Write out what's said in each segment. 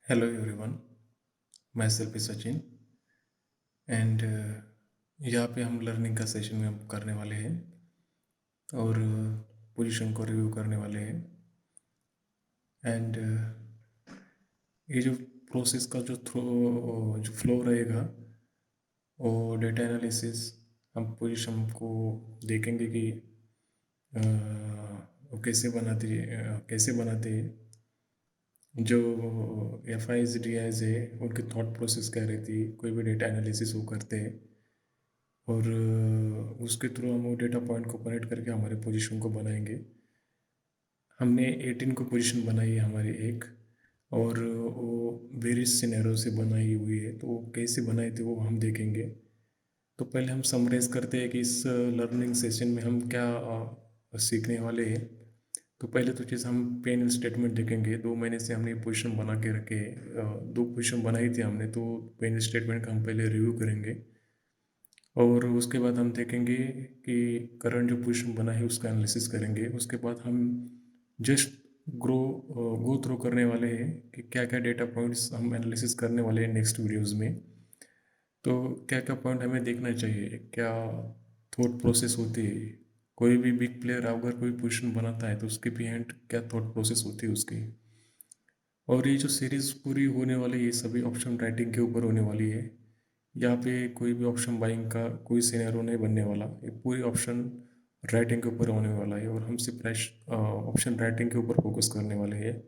Hello everyone, myself is Sachin and यहाँ पे हम लर्निंग का सेशन में हम करने वाले हैं और पोजीशन को रिव्यू करने वाले हैं एंड ये जो प्रोसेस का जो फ्लो रहेगा वो डेटा एनालिसिस हम पोजीशन को देखेंगे कि वो कैसे बनाते हैं जो एफ आईज डी आईज है उनकी थॉट प्रोसेस क्या रहती है कोई भी डेटा एनालिसिस वो करते हैं और उसके थ्रू हम वो डेटा पॉइंट को कनेक्ट करके हमारे पोजीशन को बनाएंगे। हमने 18 को पोजीशन बनाई है हमारी एक और वो वेरियस सिनेरियो से बनाई हुई है, तो वो कैसे बनाए थे वो हम देखेंगे। तो पहले हम समराइज करते हैं कि इस लर्निंग सेशन में हम क्या सीखने वाले हैं। तो पहले तो चीज़ हम पेन स्टेटमेंट देखेंगे। 2 महीने से हमने पोजीशन बना के रखे, 2 पोजीशन बनाई थी हमने, तो पेन स्टेटमेंट का हम पहले रिव्यू करेंगे और उसके बाद हम देखेंगे कि करंट जो पोजीशन बना है उसका एनालिसिस करेंगे। उसके बाद हम जस्ट गो थ्रू करने वाले हैं कि क्या क्या डेटा पॉइंट्स हम एनालिसिस करने वाले हैं नेक्स्ट वीडियोस में। तो क्या क्या पॉइंट हमें देखना चाहिए, क्या थॉट प्रोसेस होती है, कोई भी बिग प्लेयर अगर कोई पोजीशन बनाता है तो उसके बिहाइंड क्या थॉट प्रोसेस होती है उसकी। और ये जो सीरीज़ पूरी होने वाली है ये सभी ऑप्शन राइटिंग के ऊपर होने वाली है। यहाँ पे कोई भी ऑप्शन बाइंग का कोई सिनेरियो नहीं बनने वाला, ये पूरी ऑप्शन राइटिंग के ऊपर होने वाला है और हम सिर्फ ऑप्शन राइटिंग के ऊपर फोकस करने वाले हैं।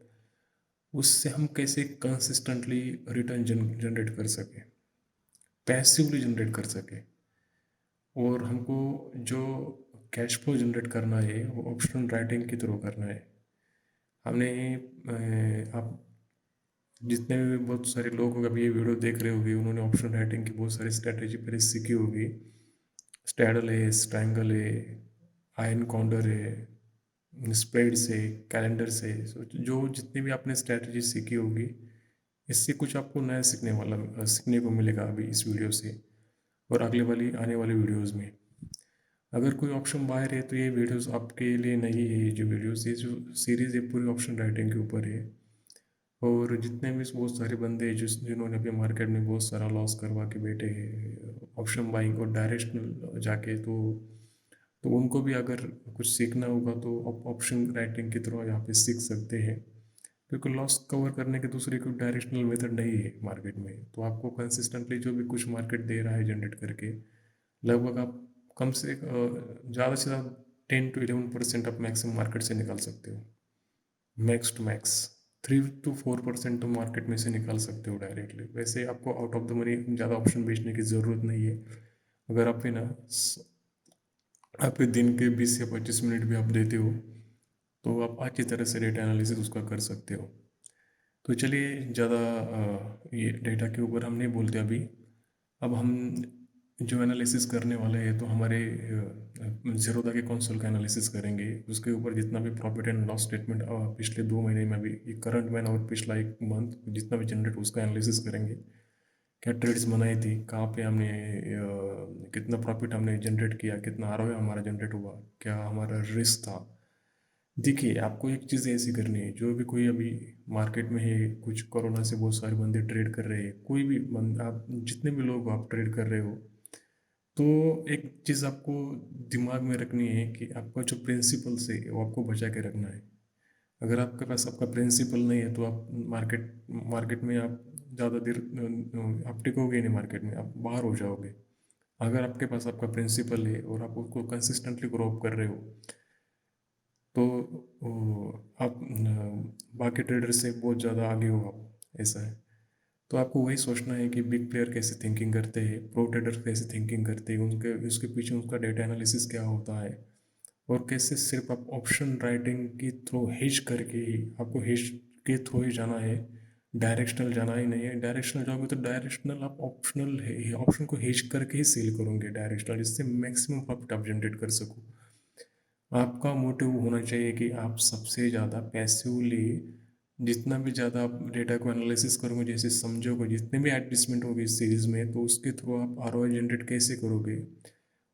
उससे हम कैसे कंसिस्टेंटली रिटर्न जनरेट कर सकें, पैसिवली जनरेट कर सकें, और हमको जो कैश फ्लो जनरेट करना है वो ऑप्शन राइटिंग के थ्रू करना है। हमने आप जितने भी बहुत सारे लोग अभी ये वीडियो देख रहे होंगे उन्होंने ऑप्शन राइटिंग की बहुत सारी स्ट्रैटेजी पहले सीखी होगी। स्टैडल है, स्ट्रैंगल है, आयन कॉन्डर है, स्प्रेड्स है, कैलेंडर से, जो जितनी भी आपने स्ट्रैटेजी सीखी होगी इससे कुछ आपको नया सीखने को मिलेगा अभी इस वीडियो से और अगले वाली आने वाली वीडियोस में। अगर कोई ऑप्शन बाहर है तो ये वीडियोस आपके लिए नहीं है। ये जो वीडियोस, ये जो सीरीज़ है पूरी ऑप्शन राइटिंग के ऊपर है। और जितने भी बहुत सारे बंदे हैं जिन्होंने अभी मार्केट में बहुत सारा लॉस करवा के बैठे हैं ऑप्शन बाइंग और डायरेक्शनल जाके, तो उनको भी अगर कुछ सीखना होगा तो ऑप्शन राइटिंग की तरह यहाँ पे सीख सकते हैं, क्योंकि लॉस कवर करने के दूसरे कोई डायरेक्शनल मेथड नहीं है मार्केट में। तो आपको कंसिस्टेंटली जो भी कुछ मार्केट दे रहा है जनरेट करके, लगभग आप कम से ज़्यादा से ज़्यादा 10 to 11% आप मैक्सिमम मार्केट से निकाल सकते हो। मैक्स टू मैक्स 3 to 4% तो मार्केट में से निकाल सकते हो डायरेक्टली। वैसे आपको आउट ऑफ द मनी ज़्यादा ऑप्शन बेचने की ज़रूरत नहीं है। अगर आप ना आप दिन के 20 या 25 मिनट भी आप देते हो तो आप अच्छी तरह से डेटा एनालिसिस उसका कर सकते हो। तो चलिए ज़्यादा ये डेटा के ऊपर हम नहीं बोलते अभी। अब हम जो एनालिसिस करने वाले हैं तो हमारे ज़ीरोधा के कंसोल का एनालिसिस करेंगे। उसके ऊपर जितना भी प्रॉफिट एंड लॉस स्टेटमेंट पिछले 2 महीने में भी, करंट मैन और पिछला एक मंथ जितना भी जनरेट उसका एनालिसिस करेंगे। क्या ट्रेड्स बनाई थी, कहाँ पे हमने कितना प्रॉफिट हमने जनरेट किया, कितना आरओआई हमारा जनरेट हुआ, क्या हमारा रिस्क था। देखिए आपको एक चीज़ ऐसी करनी है, जो भी कोई अभी मार्केट में है, कुछ कोरोना से बहुत सारे बंदे ट्रेड कर रहे हैं, कोई भी आप जितने भी लोग आप ट्रेड कर रहे हो, तो एक चीज़ आपको दिमाग में रखनी है कि आपका जो प्रिंसिपल्स है वो आपको बचा के रखना है। अगर आपके पास आपका प्रिंसिपल नहीं है तो आप मार्केट में आप ज़्यादा देर आप टिकोगे नहीं, मार्केट में आप बाहर हो जाओगे। अगर आपके पास आपका प्रिंसिपल है और आप उसको कंसिस्टेंटली ग्रो अप कर रहे हो तो आप बाकी ट्रेडर से बहुत ज़्यादा आगे हो आप, ऐसा है। तो आपको वही सोचना है कि बिग प्लेयर कैसे थिंकिंग करते हैं, प्रो ट्रेडर कैसे थिंकिंग करते हैं, उनके उसके पीछे उनका डेटा एनालिसिस क्या होता है, और कैसे सिर्फ आप ऑप्शन राइटिंग के थ्रू हेज करके ही, आपको हेज के थ्रू ही जाना है, डायरेक्शनल जाना ही नहीं है। डायरेक्शनल जाओगे तो डायरेक्शनल आप ऑप्शनल है ऑप्शन को हेज करके ही सेल करोगे डायरेक्शनल, इससे मैक्सिमम प्रॉफिट आप जनरेट कर सको। आपका मोटिव होना चाहिए कि आप सबसे ज़्यादा पैसिवली जितना भी ज़्यादा आप डेटा को एनालिसिस करोगे, जैसे समझोगे, जितने भी एडजस्टमेंट होगी इस सीरीज़ में, तो उसके थ्रू आप आरओआई जनरेट कैसे करोगे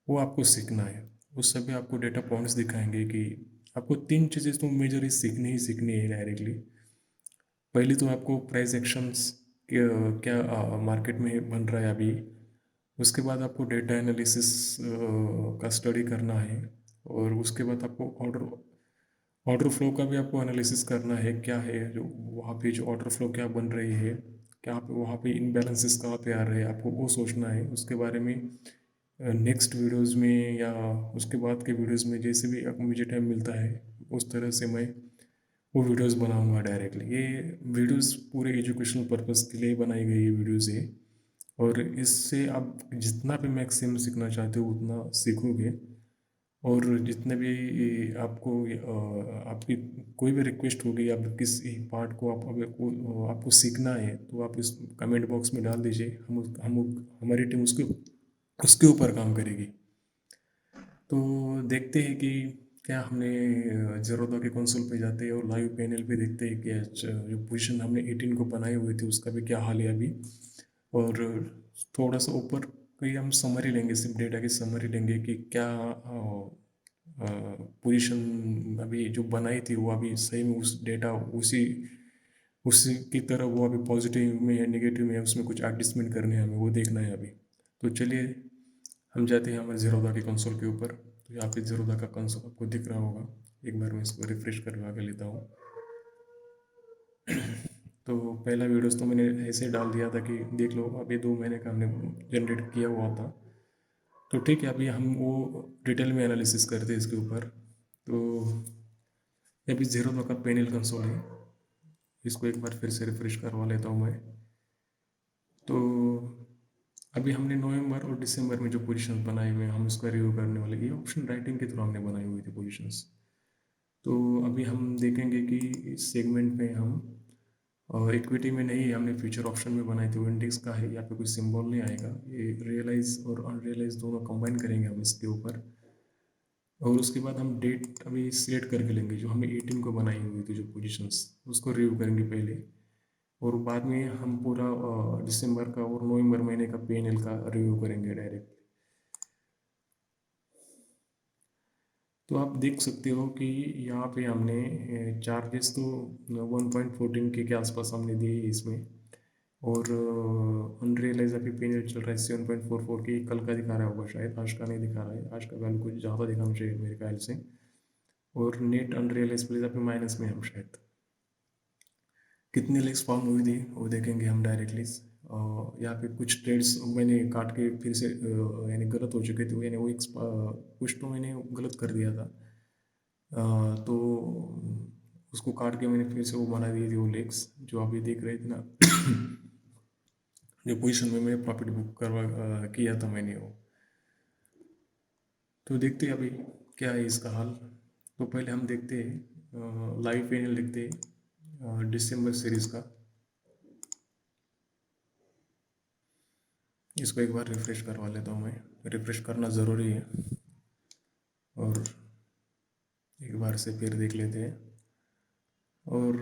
वो आपको सीखना है। उस सभी आपको डेटा पॉइंट्स दिखाएंगे कि आपको 3 चीज़ें तो मेजर ही सीखनी है डायरेक्टली। पहले तो आपको प्राइस एक्शंस क्या मार्केट में बन रहा है अभी, उसके बाद आपको डेटा एनालिसिस का स्टडी करना है, और उसके बाद आपको ऑर्डर ऑर्डर फ्लो का भी आपको एनालिसिस करना है, क्या है जो वहाँ पे जो ऑर्डर फ्लो क्या बन रही है, क्या पे वहाँ पे इनबैलेंसेस कहाँ पे आ रहे हैं, आपको वो सोचना है। उसके बारे में नेक्स्ट वीडियोस में या उसके बाद के वीडियोस में जैसे भी अब मुझे टाइम मिलता है, उस तरह से मैं वो वीडियोस बनाऊंगा डायरेक्टली। ये वीडियोस पूरे एजुकेशनल पर्पस के लिए बनाई गई ये वीडियोस है, और इससे आप जितना भी मैक्सिमम सीखना चाहते हो उतना सीखोगे। और जितने भी आपको आपकी कोई भी रिक्वेस्ट होगी, आप किस पार्ट को आपको सीखना है, तो आप इस कमेंट बॉक्स में डाल दीजिए, हमारी टीम उसके उसके ऊपर काम करेगी। तो देखते हैं कि क्या हमने ज़रूरत के कंसोल पे जाते हैं और लाइव पैनल पे देखते हैं कि जो पोजीशन हमने 18 को बनाए हुए थे उसका भी क्या हाल है अभी। और थोड़ा सा ऊपर कहीं हम समरी लेंगे, सिर्फ डेटा की समरी लेंगे कि क्या पोजीशन अभी जो बनाई थी वो अभी सही में उस डेटा उसी उसी की तरह वो अभी पॉजिटिव में या नेगेटिव में है, उसमें कुछ एडजस्टमेंट करने हैं, हमें वो देखना है अभी। तो चलिए हम जाते हैं हमारे ज़ीरोदा के कंसोल के ऊपर। तो यहाँ पे ज़ीरोदा का कंसोल आपको दिख रहा होगा, एक बार मैं इसको रिफ्रेश करवा के लेता हूँ। तो पहला वीडियोस तो मैंने ऐसे डाल दिया था कि देख लो, अभी 2 महीने का हमने जनरेट किया हुआ था। तो ठीक है, अभी हम वो डिटेल में एनालिसिस करते हैं इसके ऊपर। तो ये अभी ज़ीरोदा का पैनल कंसोल है, इसको एक बार फिर से रिफ्रेश करवा लेता हूँ मैं। तो अभी हमने नवंबर और दिसंबर में जो पोजीशन बनाए हुए हैं, हम इसका रिव्यू करने वाले, ये ऑप्शन राइटिंग के थ्रू हमने बनाई हुई थी पोजीशंस। तो अभी हम देखेंगे कि इस सेगमेंट में हम, और इक्विटी में नहीं, हमने फ्यूचर ऑप्शन में बनाई थी, वो इंडेक्स का है, यहाँ पे कोई सिंबल नहीं आएगा, ये रियलाइज और अनरियलाइज दोनों कंबाइन करेंगे हम इसके ऊपर। और उसके बाद हम डेट अभी सिलेक्ट करके लेंगे, जो हमने 18 को बनाई हुई थी जो पोजीशंस, उसको रिव्यू करेंगे पहले। और बाद में हम पूरा दिसंबर का और नवंबर महीने का पीएनएल का रिव्यू करेंगे डायरेक्ट। तो आप देख सकते हो कि यहाँ पे हमने चार्जेस तो 1.14 के आसपास हमने दिए इसमें, और अनरियलाइज अभी पीएनएल चल रहा है 7.44 की, कल का दिखा रहा होगा शायद, आज का नहीं दिखा रहा है, आज का वैल्यू कुछ ज़्यादा दिखाना चाहिए मेरे ख्याल से। और नेट अनरियलाइज प्लेस अभी माइनस में हम शायद, कितनी लेग्स फॉर्म हुई थी वो देखेंगे हम डायरेक्टली। यहाँ पे कुछ ट्रेड्स मैंने काट के फिर से यानी गलत हो चुके थे, यानी वो कुछ तो मैंने गलत कर दिया था। तो उसको काट के मैंने फिर से वो बना दी थी वो लेग्स जो अभी देख रहे थे ना। जो पोजीशन में मैंने प्रॉफिट बुक किया था मैंने वो। तो देखते हैं अभी क्या है इसका हाल। तो पहले हम देखते हैं लाइव पैनल, देखते हैं दिसंबर सीरीज़ का। इसको एक बार रिफ्रेश करवा लेता हूँ मैं, रिफ्रेश करना ज़रूरी है। और एक बार से फिर देख लेते हैं। और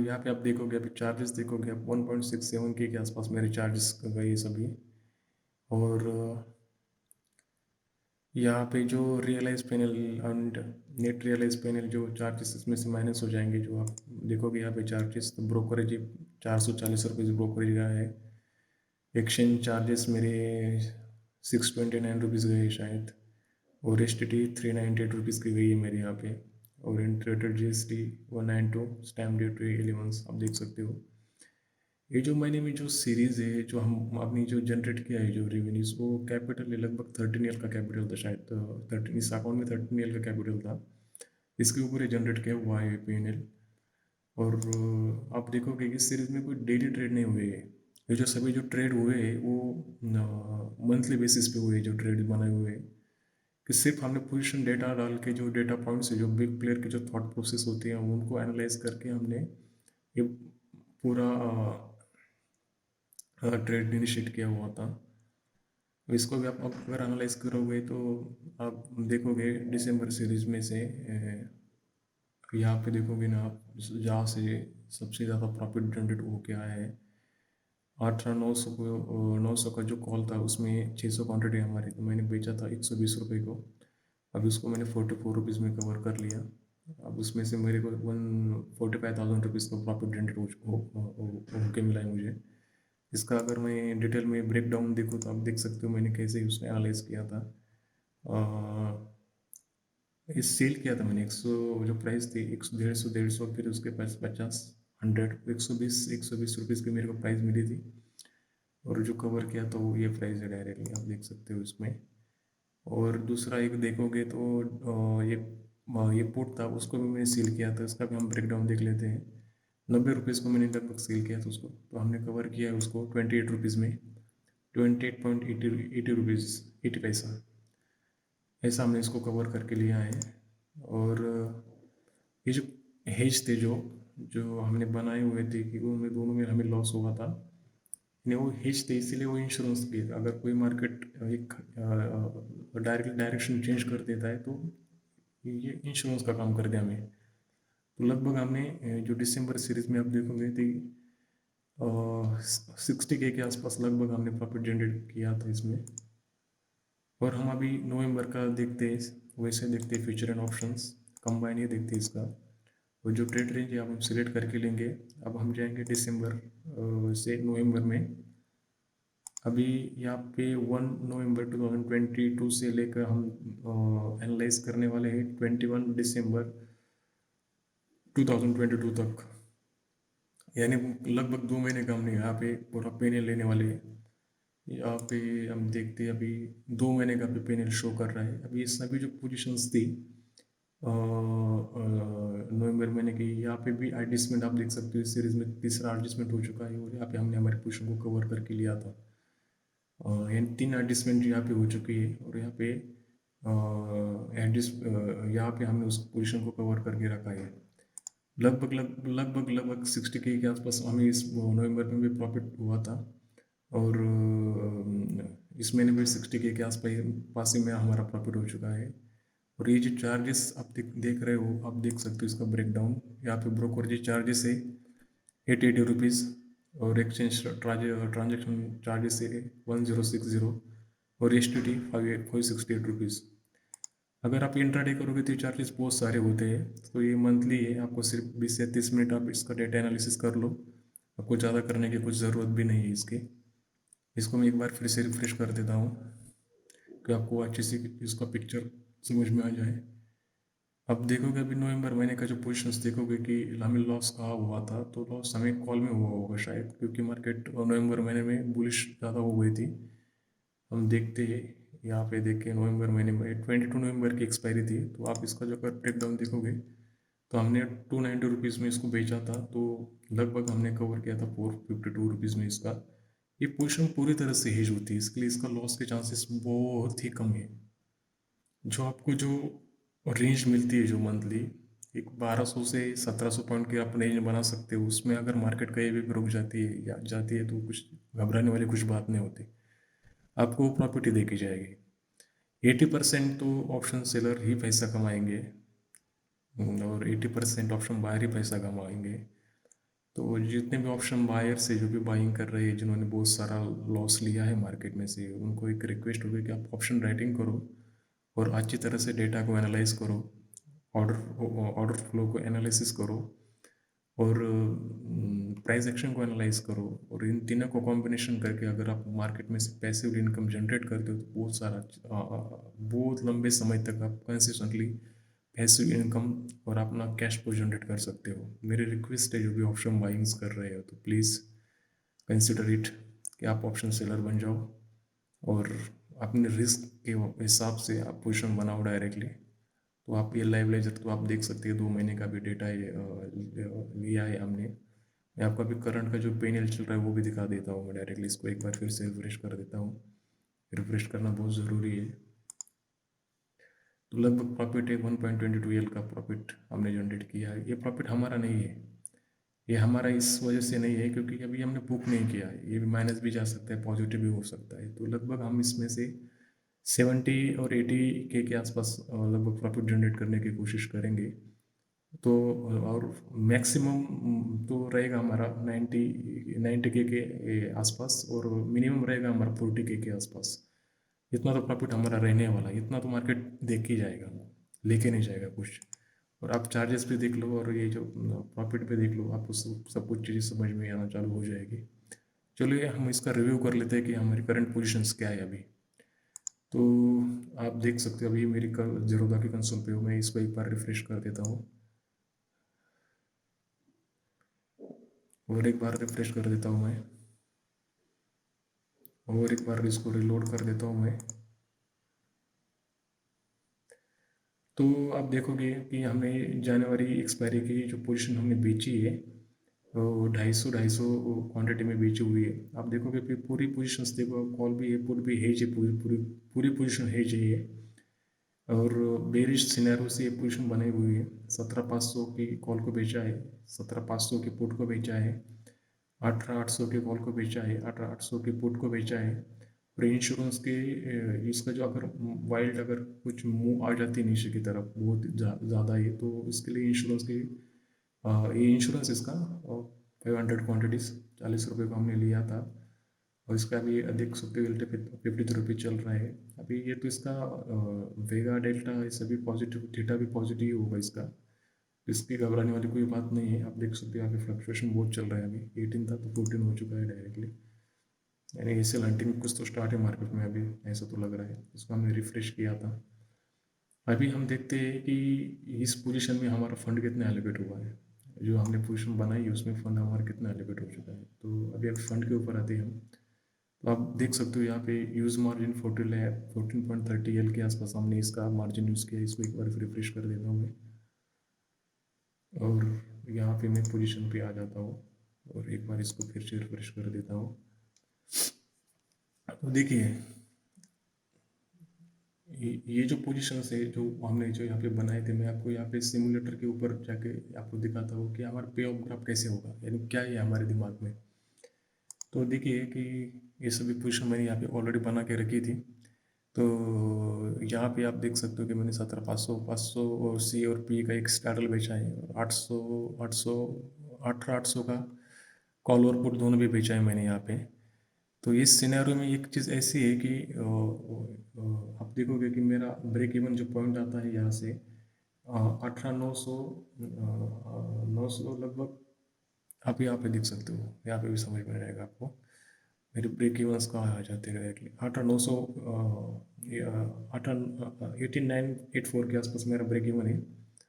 यहाँ पे आप देखोगे, अभी चार्जेस देखोगे आप 1.67 के आसपास मेरे चार्जेस गए सभी। और यहाँ पे जो realise panel and net realise panel जो चार्जेस इसमें से माइनस हो जाएंगे, जो आप देखोगे यहाँ पे चार्जेस, तो ब्रोकरेज 440 रुपये ब्रोकरेज का है। एक्सचेंज चार्जेस मेरे 629 रुपीज़ गए शायद, और एस टी टी 398 रुपीज़ की गई है मेरे यहाँ पे। और integrated G S T 192, stamp duty 11, आप देख सकते हो। ये जो मैंने में जो सीरीज़ है, जो हम अपनी जो जनरेट किया है जो रेवेन्यूज, वो कैपिटल है लगभग 13 ईयर का कैपिटल था शायद, 13 इस अकाउंट में 13 ईयर का कैपिटल था, इसके ऊपर ये जनरेट किया हुआ है पीएनएल। और आप देखोगे कि इस सीरीज में कोई डेली ट्रेड नहीं हुए हैं, ये जो सभी जो ट्रेड हुए हैं वो मंथली बेसिस पे हुए, जो ट्रेड बनाए हुए हैं, कि सिर्फ हमने पोजीशन डेटा डाल के, जो डेटा पॉइंट्स है, जो बिग प्लेयर की जो थॉट प्रोसेस होती है, उनको एनालाइज करके हमने ये पूरा ट्रेड इनिशिएट किया हुआ था। तो इसको भी आप अगर एनालाइज करोगे तो आप देखोगे दिसंबर सीरीज में से यहाँ पे देखोगे ना आप, जहाँ से सबसे ज़्यादा प्रॉफिट जनरेट हो के आया है, 8,900 को, 900 का जो कॉल था उसमें 600 क्वान्टिटी हमारी, तो मैंने बेचा था 120 रुपये को, अभी उसको मैंने 44 रुपीज़ में कवर कर लिया। अब उसमें से मेरे को 145,000 रुपीज़ का प्रॉफिट जनरेट होके मिला है मुझे। इसका अगर मैं डिटेल में ब्रेक डाउन देखूँ तो आप देख सकते हो मैंने कैसे उसमें एनालाइज किया था। इस सेल किया था मैंने 100, जो प्राइस थी 100, 150, फिर उसके पास 50, 100, 120 रुपीज़ की मेरे को प्राइस मिली थी। और जो कवर किया तो ये प्राइस है डायरेक्टली, आप देख सकते हो इसमें। और दूसरा एक देखोगे तो ये पुट था, उसको भी मैंने सील किया था, इसका भी हम ब्रेक डाउन देख लेते हैं। 90 रुपीज़ को मैंने लगभग सील किया था उसको, तो हमने कवर किया है उसको 28 रुपीज़ में, 28.80 रुपीज़ 80 पैसा, ऐसा हमने इसको कवर करके लिया है। और ये जो हेज थे, जो जो हमने बनाए हुए थे कि उनमें दोनों में हमें लॉस हुआ था, नहीं वो हेज थे इसीलिए वो इंश्योरेंस के, अगर कोई मार्केट एक डायरेक्शन चेंज कर देता है तो ये इंश्योरेंस का काम कर दिया हमें। तो लगभग हमने जो दिसंबर सीरीज में आप देखोगे तो 60K के आसपास लगभग हमने प्रॉफिट जनरेट किया था इसमें। और हम अभी नवंबर का देखते हैं, वैसे देखते हैं फ्यूचर एंड ऑप्शंस कंबाइन ही देखते हैं इसका। और जो ट्रेड रेंज है आप हम सिलेक्ट करके लेंगे। अब हम जाएंगे दिसंबर से नवंबर में। अभी यहाँ पे 1 नवंबर 2022 से लेकर हम एनालाइज करने वाले हैं 21 दिसंबर 2022 तक, यानी लगभग 2 महीने का हमने यहाँ पे पूरा पेनल लेने वाले हैं। यहाँ पे हम देखते हैं अभी 2 महीने का भी पेनल शो कर रहा है। अभी ये सभी जो पोजीशंस थी नवंबर महीने की, यहाँ पे भी एडजस्टमेंट आप देख सकते हो, इस सीरीज में तीसरा एडजस्टमेंट हो चुका है और यहाँ पे हमने हमारे पोजीशन को कवर करके लिया था। यानी 3 एडजस्टमेंट यहाँ पे हो चुकी है और यहाँ पे एडजस्ट यहाँ पे हमने उस पोजीशन को कवर करके रखा है। लगभग 60K के आसपास हमें इस नवंबर में भी प्रॉफिट हुआ था। और इस महीने में 60K के आसपास पास ही में हमारा प्रॉफिट हो चुका है। और ये जो चार्जेस आप देख रहे हो, आप देख सकते हो इसका ब्रेकडाउन। यहाँ पे ब्रोकरेज चार्जेस है 80 रुपीज़, और एक्सचेंज ट्रांजेक्शन चार्जेस है 1060, और एस टी टी 568 रुपीज़। अगर आप इंट्राडे करोगे तो ये चार्जेस बहुत सारे होते हैं। तो ये मंथली है, आपको सिर्फ 20 से 30 मिनट आप इसका डेटा एनालिसिस कर लो, आपको ज़्यादा करने की कुछ ज़रूरत भी नहीं है इसकी। इसको मैं एक बार फिर से रिफ्रेश कर देता हूँ कि आपको अच्छी सी इसका पिक्चर समझ में आ जाए। अब देखोगे अभी नवंबर महीने का जो पोजीशंस देखोगे कि हमें लॉस कहाँ हुआ था, तो लॉस हमें कॉल में हुआ होगा शायद, क्योंकि मार्केट नवंबर महीने में बुलिश ज़्यादा हो गई थी। हम देखते हैं यहाँ पे, देख के नवंबर महीने में 22 नवंबर की एक्सपायरी थी, तो आप इसका जो अगर ब्रेक डाउन देखोगे तो हमने 290 रुपीज़ में इसको बेचा था, तो लगभग हमने कवर किया था 452 रुपीज़ में इसका। ये पोजीशन पूरी तरह से हेज होती है, इसके लिए इसका लॉस के चांसेस बहुत ही कम है। जो आपको जो रेंज मिलती है जो मंथली, एक 1200 से 1700 पॉइंट की आप रेंज बना सकते हो, उसमें अगर मार्केट कहीं भी रुक जाती है या जाती है तो कुछ घबराने वाली कुछ बात नहीं होती, आपको प्रॉपर्टी देखी जाएगी। 80% तो ऑप्शन सेलर ही पैसा कमाएंगे और 80% ऑप्शन बायर ही पैसा कमाएंगे। तो जितने भी ऑप्शन बायर से जो भी बाइंग कर रहे हैं, जिन्होंने बहुत सारा लॉस लिया है मार्केट में से, उनको एक रिक्वेस्ट होगी कि आप ऑप्शन राइटिंग करो और अच्छी तरह से डेटा को एनालाइज करो, ऑर्डर फ्लो को एनालिसिस करो, और प्राइस एक्शन को एनालाइज करो। और इन तीनों को कॉम्बिनेशन करके अगर आप मार्केट में से पैसिव इनकम जनरेट करते हो तो बहुत सारा बहुत लंबे समय तक आप कंसिस्टेंटली पैसिव इनकम और अपना कैश फ्लो जनरेट कर सकते हो। मेरी रिक्वेस्ट है जो भी ऑप्शन बाइंग्स कर रहे हो तो प्लीज़ कंसिडर इट कि आप ऑप्शन सेलर बन जाओ और अपने रिस्क के हिसाब से आप पोजिशन बनाओ डायरेक्टली। तो आप ये लाइव लेजर तो आप देख सकते हैं, 2 महीने का भी डेटा लिया है हमने। मैं आपको अभी करंट का जो पेनल चल रहा है वो भी दिखा देता हूँ। मैं डायरेक्टली इसको एक बार फिर से रिफ्रेश कर देता हूँ, रिफ्रेश करना बहुत ज़रूरी है। तो लगभग प्रॉफिट है 1.22 का प्रॉफिट हमने जनरेट किया है। ये प्रॉफिट हमारा नहीं है, ये हमारा इस वजह से नहीं है क्योंकि अभी हमने बुक नहीं किया है। ये भी माइनस भी जा सकता है, पॉजिटिव भी हो सकता है। तो लगभग हम इसमें से 70 और 80K के आसपास लगभग प्रॉफिट जनरेट करने की कोशिश करेंगे। तो और मैक्सिमम तो रहेगा हमारा 90K के आसपास, और मिनिमम रहेगा हमारा 40K के आसपास। इतना तो प्रॉफिट हमारा रहने वाला है, इतना तो मार्केट देख ही जाएगा, लेके नहीं जाएगा कुछ। और आप चार्जेस पे देख लो और ये जो प्रॉफिट पे देख लो, आपको सब कुछ चीज़ें समझ में आना चालू हो जाएगी। चलिए हम इसका रिव्यू कर लेते हैं कि हमारी करंट पोजीशंस क्या है अभी। तो आप देख सकते हो अभी मेरी जीरोधा की कंसोल पे हो, मैं इसको एक बार रिफ्रेश कर देता हूँ और एक बार रिफ्रेश कर देता हूँ मैं, और एक बार इसको रिलोड कर देता हूँ मैं। तो आप देखोगे कि हमें जनवरी एक्सपायरी की जो पोजीशन हमने बेची है वो 250 क्वांटिटी में बेची हुई है। आप देखोगे फिर पूरी पोजीशंस देखो, कॉल भी है, पुट भी हेज है, पूरी पूरी पूरी पोजीशन हेज है ये। और बेरिश सिनेरियो से ये पोजीशन बनी हुई है। 17,500 की कॉल को बेचा है, 17,500 की पुट को बेचा है, 18,800 के कॉल को बेचा है, 18,800 के पुट को बेचा है। और इंश्योरेंस के इसका जो अगर वाइल्ड अगर कुछ मूव आ जाती है नीचे की तरफ बहुत ज़्यादा है तो इसके लिए इंश्योरेंस की ये इंश्योरेंस इसका 500 क्वान्टिटीज़ 40 रुपये का हमने लिया था। और इसका भी देख सकते हो 53 रुपये चल रहा है अभी। ये तो इसका वेगा डेल्टा ये सभी पॉजिटिव, थीटा भी पॉजिटिव होगा इसका, इसकी घबराने वाली कोई बात नहीं है। आप देख सकते हो यहाँ पे फ्लक्चुएशन बहुत चल रहा है, अभी 18 था तो 14 हो चुका है डायरेक्टली, यानी ऐसे लंटिंग कुछ तो स्टार्ट है मार्केट में अभी, ऐसा तो लग रहा है। इसको हमने रिफ्रेश किया था। अभी हम देखते हैं कि इस पोजीशन में हमारा फंड कितना एलोकेट हुआ है, जो हमने पोजीशन बनाई है उसमें फंड हमारा कितना एलोकेट हो चुका है। तो अभी अब फंड के ऊपर आते हैं हम। तो आप देख सकते हो यहाँ पे यूज़ मार्जिन 14.30 एल के आसपास हमने इसका मार्जिन यूज़ किया। इसको एक बार रिफ्रेश कर देता हूँ मैं, और यहाँ पे मैं पोजीशन पे आ जाता हूँ और एक बार इसको फिर से रिफ्रेश कर देता हूँ। तो देखिए ये जो पोजीशंस है जो हमने जो यहाँ पे बनाए थे, मैं आपको यहाँ पे सिमुलेटर के ऊपर जाके आपको दिखाता हूँ कि हमारा पे ऑफ ग्राफ कैसे होगा, यानी क्या है हमारे दिमाग में। तो देखिए कि ये सभी पोजीशन मैंने यहाँ पे ऑलरेडी बना के रखी थी। तो यहाँ पे आप देख सकते हो कि मैंने 17,500 और सी और पी का एक स्टार्टल बेचा है, और 800 800 18,800 का कॉल और पुट दोनों भी बेचा है मैंने यहाँ पे। तो इस सिनेरियो में एक चीज़ ऐसी है कि आप देखोगे कि मेरा ब्रेक इवन जो पॉइंट आता है यहाँ से 18,900 900 लगभग, आप यहाँ पे देख सकते हो, यहाँ पे भी समझ में आएगा आपको। मेरे ब्रेक इवन्स कहाँ आ जाते हैं डायरेक्टली 8,900 18 18,984 के आसपास मेरा ब्रेक इवन है,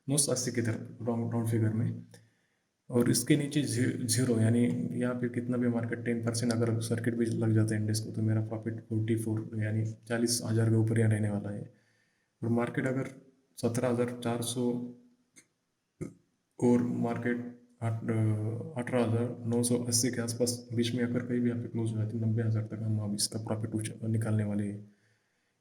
980 की तरफ राउंड राउंड फिगर में। और इसके नीचे जीरो, यानी यहाँ पे कितना भी मार्केट 10% अगर सर्किट भी लग जाता है इंडेक्स को तो मेरा प्रॉफिट 44 यानी 40,000 के ऊपर ही रहने वाला है। और मार्केट अगर 17,400 और मार्केट 18,980 के आसपास बीच में अगर कहीं भी यहाँ पे क्लोज हो जाती है 90,000 तक हम अब इसका प्रॉफिट निकालने वाले हैं।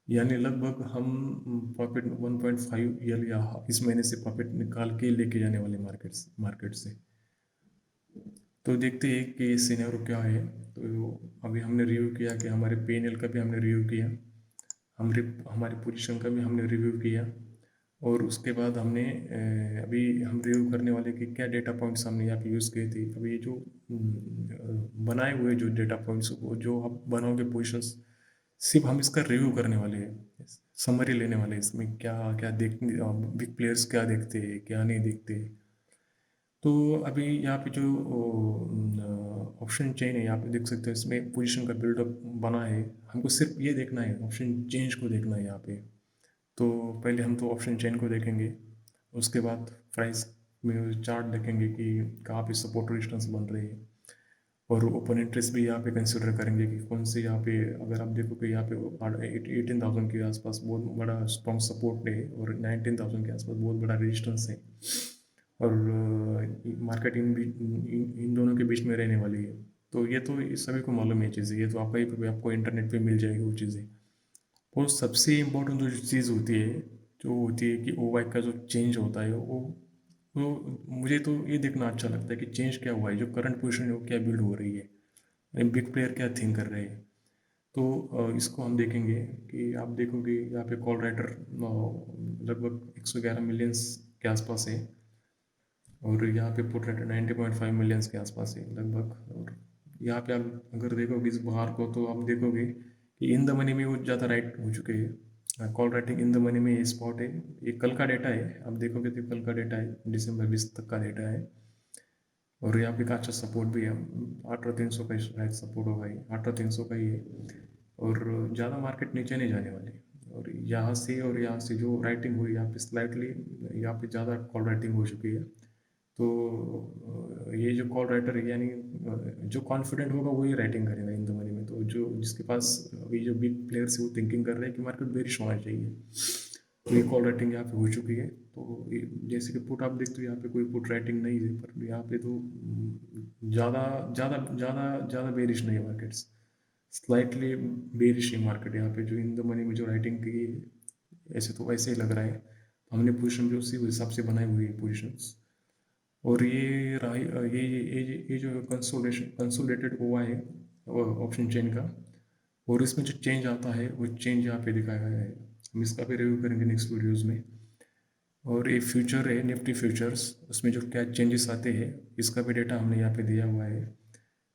यानी लगभग हम प्रॉफिट 1.5 या इस महीने से प्रॉफिट निकाल के लेके जाने वाले मार्केट से। तो देखते हैं कि ये सिनेरियो क्या है। तो अभी हमने रिव्यू किया कि हमारे पीएनएल का भी हमने रिव्यू किया, हमारी पोजीशन का भी हमने रिव्यू किया, और उसके बाद हमने अभी हम रिव्यू करने वाले कि क्या डेटा पॉइंट्स हमने यहाँ पे यूज़ किए थे। अभी ये जो बनाए हुए जो डेटा पॉइंट्स को जो आप बनाओगे पोजीशंस, सिर्फ हम इसका रिव्यू करने वाले हैं, समरी लेने वाले हैं इसमें क्या क्या देखने, बिग प्लेयर्स क्या देखते हैं क्या नहीं देखते। तो अभी यहाँ पे जो ऑप्शन चेन है यहाँ पे देख सकते हो, इसमें पोजीशन का बिल्डअप बना है। हमको सिर्फ ये देखना है, ऑप्शन चेंज को देखना है यहाँ पे। तो पहले हम तो ऑप्शन चेन को देखेंगे, उसके बाद प्राइस में चार्ट देखेंगे कि कहाँ पे सपोर्ट रेजिस्टेंस बन रही है, और ओपन इंटरेस्ट भी यहाँ पे कंसिडर करेंगे कि कौन से यहाँ पे, अगर आप देखो कि यहाँ पे 18,000 के आसपास बहुत बड़ा स्ट्रॉन्ग सपोर्ट है और 19,000 के आसपास बहुत बड़ा रेजिस्टेंस है, और मार्केट इन दोनों के बीच में रहने वाली है। तो ये तो सभी को मालूम है चीज़ें, ये तो आप कहीं पर भी आपको इंटरनेट पे मिल जाएगी वो चीज़ें। और सबसे इम्पोर्टेंट जो चीज़ होती है जो होती है कि ओ वाई का जो चेंज होता है वो मुझे तो ये देखना अच्छा लगता है कि चेंज क्या हुआ है, जो करंट पोजीशन है वो क्या बिल्ड हो रही है, बिग प्लेयर क्या थिंक कर रहे हैं। तो इसको हम देखेंगे कि आप देखोगे यहाँ पे कॉल राइटर लगभग 111 मिलियंस के आसपास है, और यहाँ पे पुट राइटर 90.5 मिलियंस के आसपास है लगभग। और यहाँ पे आप अगर देखोगे इस बाहर को तो आप देखोगे कि इन द मनी में वो ज़्यादा राइट हो चुके हैं, call writing in the money में ये स्पॉट है। ये कल का डेटा है, आप देखोगे तो कल का डेटा है, दिसंबर 20 तक का डेटा है। और यहाँ पे का अच्छा सपोर्ट भी है, 18,300 का शायद सपोर्ट होगा, ये 18,300 का ही है। और ज़्यादा मार्केट नीचे नहीं जाने वाली। और यहाँ से जो राइटिंग हुई यहाँ पे स्लाइटली, यहाँ पे ज़्यादा कॉल राइटिंग हो चुकी है। तो ये जो कॉल राइटर है, यानी जो कॉन्फिडेंट होगा वही राइटिंग करेगा इन द मनी में। तो जो जिसके पास अभी जो बिग प्लेयर्स है वो थिंकिंग कर रहे हैं कि मार्केट बेरिश होना चाहिए, तो ये कॉल राइटिंग यहाँ पे हो चुकी है। तो जैसे कि पुट आप देखते हो यहाँ पे कोई पुट राइटिंग नहीं है, पर यहाँ पे तो ज़्यादा ज़्यादा ज़्यादा ज़्यादा बेरिश नहीं है मार्केट्स, स्लाइटली बेरिश है मार्केट यहाँ पे। जो इन द मनी में जो राइटिंग की है, ऐसे तो वैसे ही लग रहा है। हमने पोजिशन भी उसी हिसाब से बनाई हुई है पोजिशंस। और ये जो कंसोलिडेटेड हुआ है ऑप्शन चेन का, और इसमें जो चेंज आता है वो चेंज यहाँ पे दिखाया गया है। हम इसका भी रिव्यू करेंगे नेक्स्ट वीडियोस में। और ये फ्यूचर है निफ्टी फ्यूचर्स, उसमें जो क्या चेंजेस आते हैं इसका भी डेटा हमने यहाँ पे दिया हुआ है।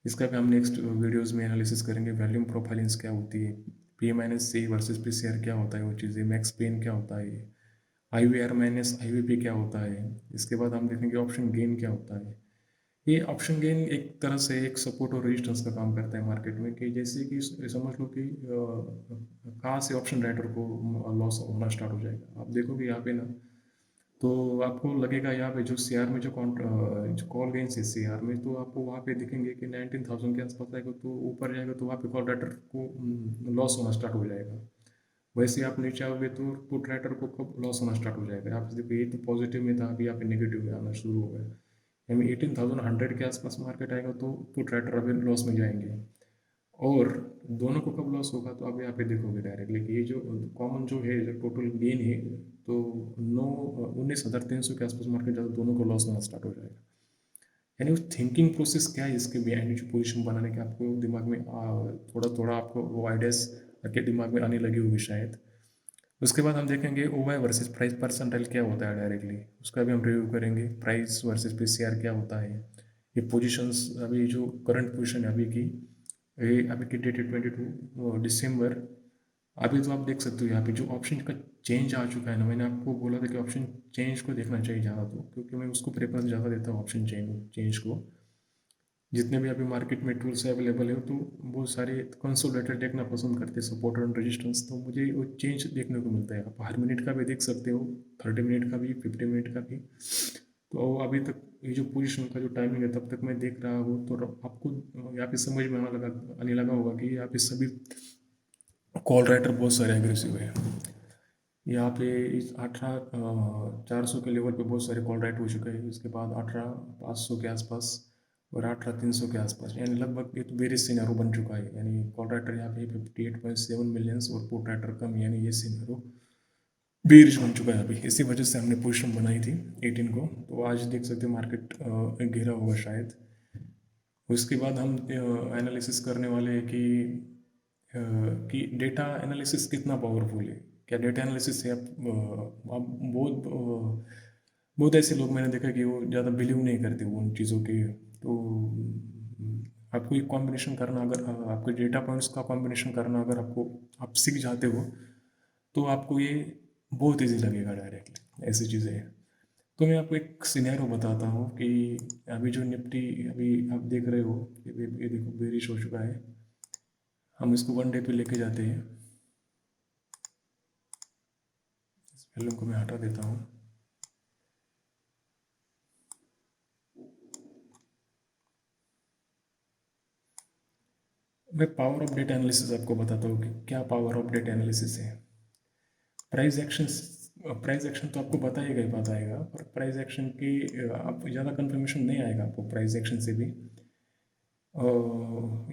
इसका भी हम नेक्स्ट वीडियोस में एनालिसिस करेंगे। वॉल्यूम प्रोफाइलिंग्स क्या होती है, P minus C versus P C R क्या होता है, वो चीज़ें मैक्स पेन क्या होता है, I V R minus I V P क्या होता है। इसके बाद हम देखेंगे ऑप्शन गेन क्या होता है। ये ऑप्शन गेन एक तरह से एक सपोर्ट और रेजिस्टेंस का काम करता है मार्केट में, कि जैसे कि समझ लो कि कहाँ से ऑप्शन राइटर को लॉस होना स्टार्ट हो जाएगा। आप देखोगे यहाँ पे ना, तो आपको लगेगा यहाँ पे जो सीआर में जो कॉल गेन्स है सीआर में, तो आपको वहाँ पे दिखेंगे कि 19,000 के आसपास आएगा, तो ऊपर जाएगा तो वहाँ पे कॉल राइटर को लॉस होना स्टार्ट हो जाएगा। वैसे आप नीचे आओगे तो पुट राइटर को कब लॉस होना स्टार्ट हो जाएगा। आप देखो ये तो पॉजिटिव में था, अभी यहाँ पे नेगेटिव में आना शुरू हो गया। यानी 18,100 के आसपास मार्केट आएगा तो पुट राइटर अभी लॉस में जाएंगे। और दोनों को कब लॉस होगा, तो आप यहाँ पे देखोगे डायरेक्टली कि ये जो कॉमन जो है, जो टोटल गेन है, तो 19,300 के आसपास मार्केट जाता, दोनों को लॉस होना स्टार्ट हो जाएगा। यानी उस थिंकिंग प्रोसेस क्या है इसके बिहाइंड, जो पोजीशन बनाने के आपको दिमाग में थोड़ा थोड़ा आपको वो आइडियाज आपके दिमाग में आने लगी होगी शायद। उसके बाद हम देखेंगे O Y versus price percentile क्या होता है डायरेक्टली, उसका भी हम रिव्यू करेंगे। Price versus P C R क्या होता है, ये पोजीशंस अभी जो करंट पोजीशन है अभी की, ये अभी की डेट है 22 दिसंबर। अभी तो आप देख सकते हो यहाँ पे जो ऑप्शन का चेंज आ चुका है ना, मैंने आपको बोला था कि ऑप्शन चेंज को देखना चाहिए ज़्यादा, तो क्योंकि मैं उसको प्रेफरेंस ज़्यादा देता हूँ ऑप्शन चेंज को। जितने भी अभी मार्केट में टूल्स अवेलेबल है तो बहुत सारे कंसोलिडेटेड देखना पसंद करते हैं, सपोर्ट एंड रेजिस्टेंस, तो मुझे वो चेंज देखने को मिलता है। आप हर मिनट का भी देख सकते हो, 30 मिनट का भी, 50 मिनट का भी। तो अभी तक ये जो पोजीशन का जो टाइमिंग है तब तक मैं देख रहा हूँ, तो आपको यहाँ पे समझ में आने लगा होगा कि यहाँ पे सभी कॉल राइटर बहुत सारे एग्रेसिव है। यहाँ पे इस 18,400 के लेवल पे बहुत सारे कॉल राइट हो चुके हैं। उसके बाद 18,500 के आसपास और 18,300 के आसपास, यानी लगभग ये तो बेरिश सिनेरियो बन चुका है। यानी कॉल राइटर यहाँ पे 58.7 मिलियंस और पुट राइटर कम, यानी ये सिनेरियो बेरिश बन चुका है अभी। इसी वजह से हमने पोजीशन बनाई थी 18 को। तो आज देख सकते हैं मार्केट गिरा होगा शायद। उसके बाद हम एनालिसिस करने वाले हैं कि डेटा एनालिसिस कितना पावरफुल है। क्या डेटा एनालिसिस से आप बहुत ऐसे लोग मैंने देखा कि वो ज़्यादा बिलीव नहीं करते वो उन चीज़ों के। तो आपको एक कॉम्बिनेशन करना, अगर आपके डेटा पॉइंट्स का कॉम्बिनेशन करना अगर आपको आप सीख जाते हो, तो आपको ये बहुत इजी लगेगा डायरेक्टली, ऐसी चीज़ें हैं। तो मैं आपको एक सिनेरियो बताता हूँ कि अभी जो निफ्टी अभी आप देख रहे हो, ये देखो बेरिश हो चुका है। हम इसको 1 डे पे लेके जाते हैं। इस फिल्म को मैं हटा देता हूँ। मैं पावर ऑफ डेटा एनालिसिस आपको बताता हूँ कि क्या पावर ऑफ डेटा एनालिसिस है। प्राइस एक्शन, प्राइस एक्शन तो आपको पता आएगा, पर प्राइस एक्शन की आप ज़्यादा कंफर्मेशन नहीं आएगा आपको प्राइस एक्शन से भी।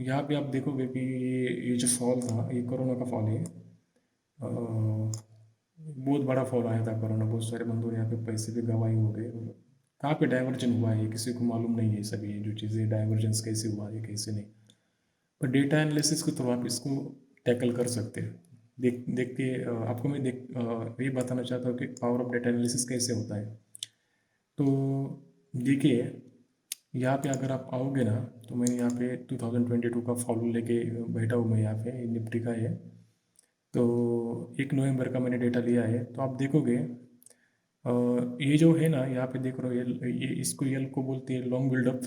यहाँ पे आप देखोगे कि ये जो फॉल था ये कोरोना का फॉल है। बहुत बड़ा फॉल आया था कोरोना, बहुत सारे बंदों ने यहाँ पे पैसे भी गवाए हो गए। और कहाँ पे डाइवर्जन हुआ है किसी को मालूम नहीं है, सभी ये जो चीज़ें डाइवर्जेंस कैसे हुआ है कैसे नहीं। पर डेटा एनालिसिस के थ्रू आप इसको टैकल कर सकते हैं। देख देख के आपको मैं ये बताना चाहता हूँ कि पावर ऑफ डेटा एनालिसिस कैसे होता है। तो देखिए यहाँ पे अगर आप आओगे ना, तो मैं यहाँ पे 2022 का फॉलो लेके बैठा हूँ मैं यहाँ पे, निफ्टी का है। तो 1 नवंबर का मैंने डेटा लिया है, तो आप देखोगे ये जो है ना, यहाँ पे देख रहे हो ये इसको यल को बोलते हैं लॉन्ग बिल्डअप,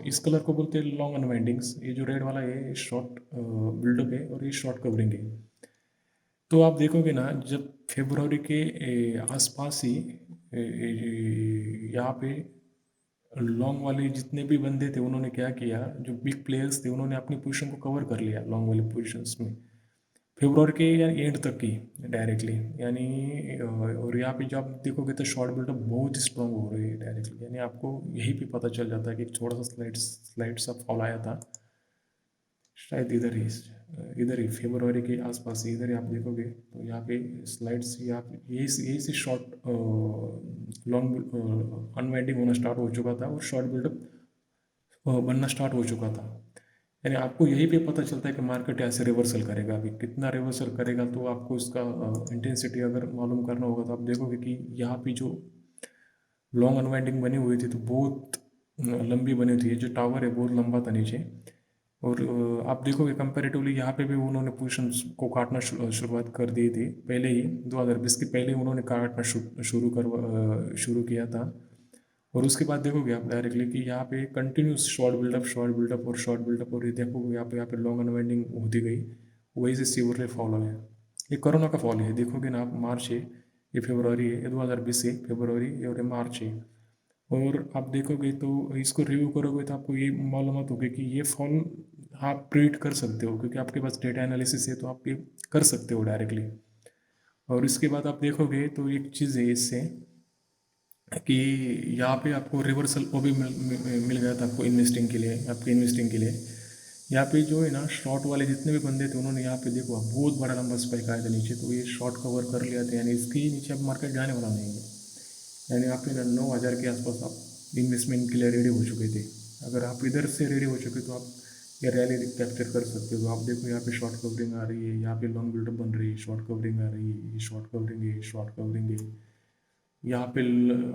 इस कलर को बोलते हैं लॉन्ग अनवाइंडिंग्स। ये जो रेड वाला है ये शॉर्ट बिल्डअप है और ये शॉर्ट कवरिंग है। तो आप देखोगे ना, जब फेब्रुवरी के आसपास ही यहाँ पे लॉन्ग वाले जितने भी बंदे थे उन्होंने क्या किया, जो बिग प्लेयर्स थे उन्होंने अपनी पोजीशन को कवर कर लिया लॉन्ग वाले पोजीशंस में फेब्रुवरी के या एंड तक की डायरेक्टली। यानी और यहाँ पे जब आप देखोगे तो शॉर्ट बिल्डअप बहुत स्ट्रांग हो रही है डायरेक्टली। यानी आपको यही पे पता चल जाता है कि थोड़ा सा स्लाइड सा फॉल आया था, शायद इधर ही फरवरी के आसपास ही, इधर ही आप देखोगे तो यहाँ पे स्लाइड्स यहाँ पे यही से शॉर्ट लॉन्ग अनवाइंडिंग होना स्टार्ट हो चुका था और शॉर्ट बिल्डअप बनना स्टार्ट हो चुका था। यानी आपको यही पे पता चलता है कि मार्केट ऐसे रिवर्सल करेगा, अभी कितना रिवर्सल करेगा। तो आपको इसका इंटेंसिटी अगर मालूम करना होगा तो आप देखोगे कि यहाँ पे जो लॉन्ग अनवाइंडिंग बनी हुई थी तो बहुत लंबी बनी थी। ये जो टावर है बहुत लंबा था नीचे। और आप देखोगे कंपैरेटिवली यहाँ पे भी उन्होंने पोजीशन को काटना शुरुआत कर दी थी पहले ही, 2020 के पहले ही उन्होंने काटना शुरू किया था। और उसके बाद देखोगे आप डायरेक्टली कि यहाँ पे कंटिन्यूस शॉर्ट बिल्डअप और शॉर्ट बिल्डअप, और ये देखोगे यहाँ पे लॉन्ग अनवाइंडिंग होती गई, वही से सीवरली फॉल हो गया। ये कोरोना का फॉल है, देखोगे ना आप, मार्च है, ये फरवरी है, ये 2020 है फरवरी, और ये मार्च है। और आप देखोगे तो इसको रिव्यू करोगे तो आपको ये मालूमात होगी कि ये फॉल आप प्रिडिक्ट कर सकते हो, क्योंकि आपके पास डेटा एनालिसिस है तो आप ये कर सकते हो डायरेक्टली। और इसके बाद आप देखोगे तो एक चीज़ है इससे कि यहाँ पे आपको रिवर्सल वो भी मिल गया था आपको इन्वेस्टिंग के लिए, आपके इन्वेस्टिंग के लिए। यहाँ पे जो है ना शॉर्ट वाले जितने भी बंदे थे उन्होंने यहाँ पे देखो आप बहुत बड़ा लंबा स्पाइक आया था नीचे, तो ये शॉर्ट कवर कर लिया था। यानी इसके नीचे अब मार्केट जाने वाला नहीं है। यानी आप 9,000 के आसपास आप इन्वेस्टमेंट के लिए रेडी हो चुके थे। अगर आप इधर से रेडी हो चुके तो आप ये रैली कैप्चर कर सकते हो। तो आप देखो यहाँ पे शॉर्ट कवरिंग आ रही है, यहाँ पे लॉन्ग बिल्डअप बन रही है, शॉर्ट कवरिंग आ रही है, ये शॉर्ट कवरिंग है, शॉर्ट कवरिंग है। यहाँ पे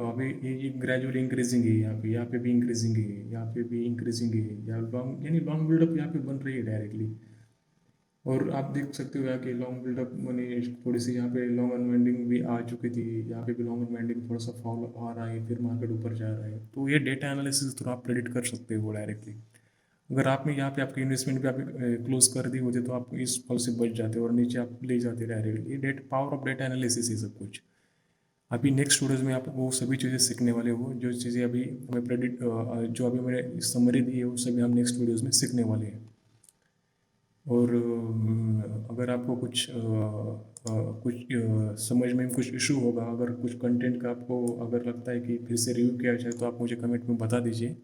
अभी ये ग्रेजुअली इंक्रीजिंग है, यहाँ पे भी इंक्रीजिंग है, यहाँ पे भी इंक्रीजिंग है, या लॉन्ग यानी लॉन्ग बिल्डअप यहाँ पे बन रही है डायरेक्टली। और आप देख सकते हो यहाँ कि लॉन्ग बिल्डअप मनी थोड़ी सी यहाँ पे लॉन्ग अनवाइंडिंग भी आ चुकी थी, यहाँ पे भी लॉन्ग अनवाइंडिंग थोड़ा सा फॉल आ रहा है, फिर मार्केट ऊपर जा रहा है। तो ये डेटा एनालिसिस थ्रू आप प्रेडिक्ट कर सकते हो डायरेक्टली। अगर आपने यहाँ पे आपकी इन्वेस्टमेंट भी आप क्लोज कर दी होती तो आप इस फॉल से बच जाते और नीचे आप ले जाते डायरेक्टली। ये डेट पावर ऑफ डेटा एनालिसिस है सब कुछ। अभी नेक्स्ट वीडियोज़ में आप वो सभी चीज़ें सीखने वाले हो, जो चीज़ें अभी हमें प्रेडिक्ट जो अभी मैंने समरी दी है वो सभी हम नेक्स्ट वीडियोज़ में सीखने वाले हैं। और अगर आपको कुछ समझ में कुछ इशू होगा, अगर कुछ कंटेंट का आपको अगर लगता है कि फिर से रिव्यू किया जाए तो आप मुझे कमेंट में बता दीजिए,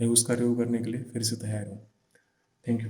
मैं उसका रिव्यू करने के लिए फिर से तैयार हूँ। Thank you.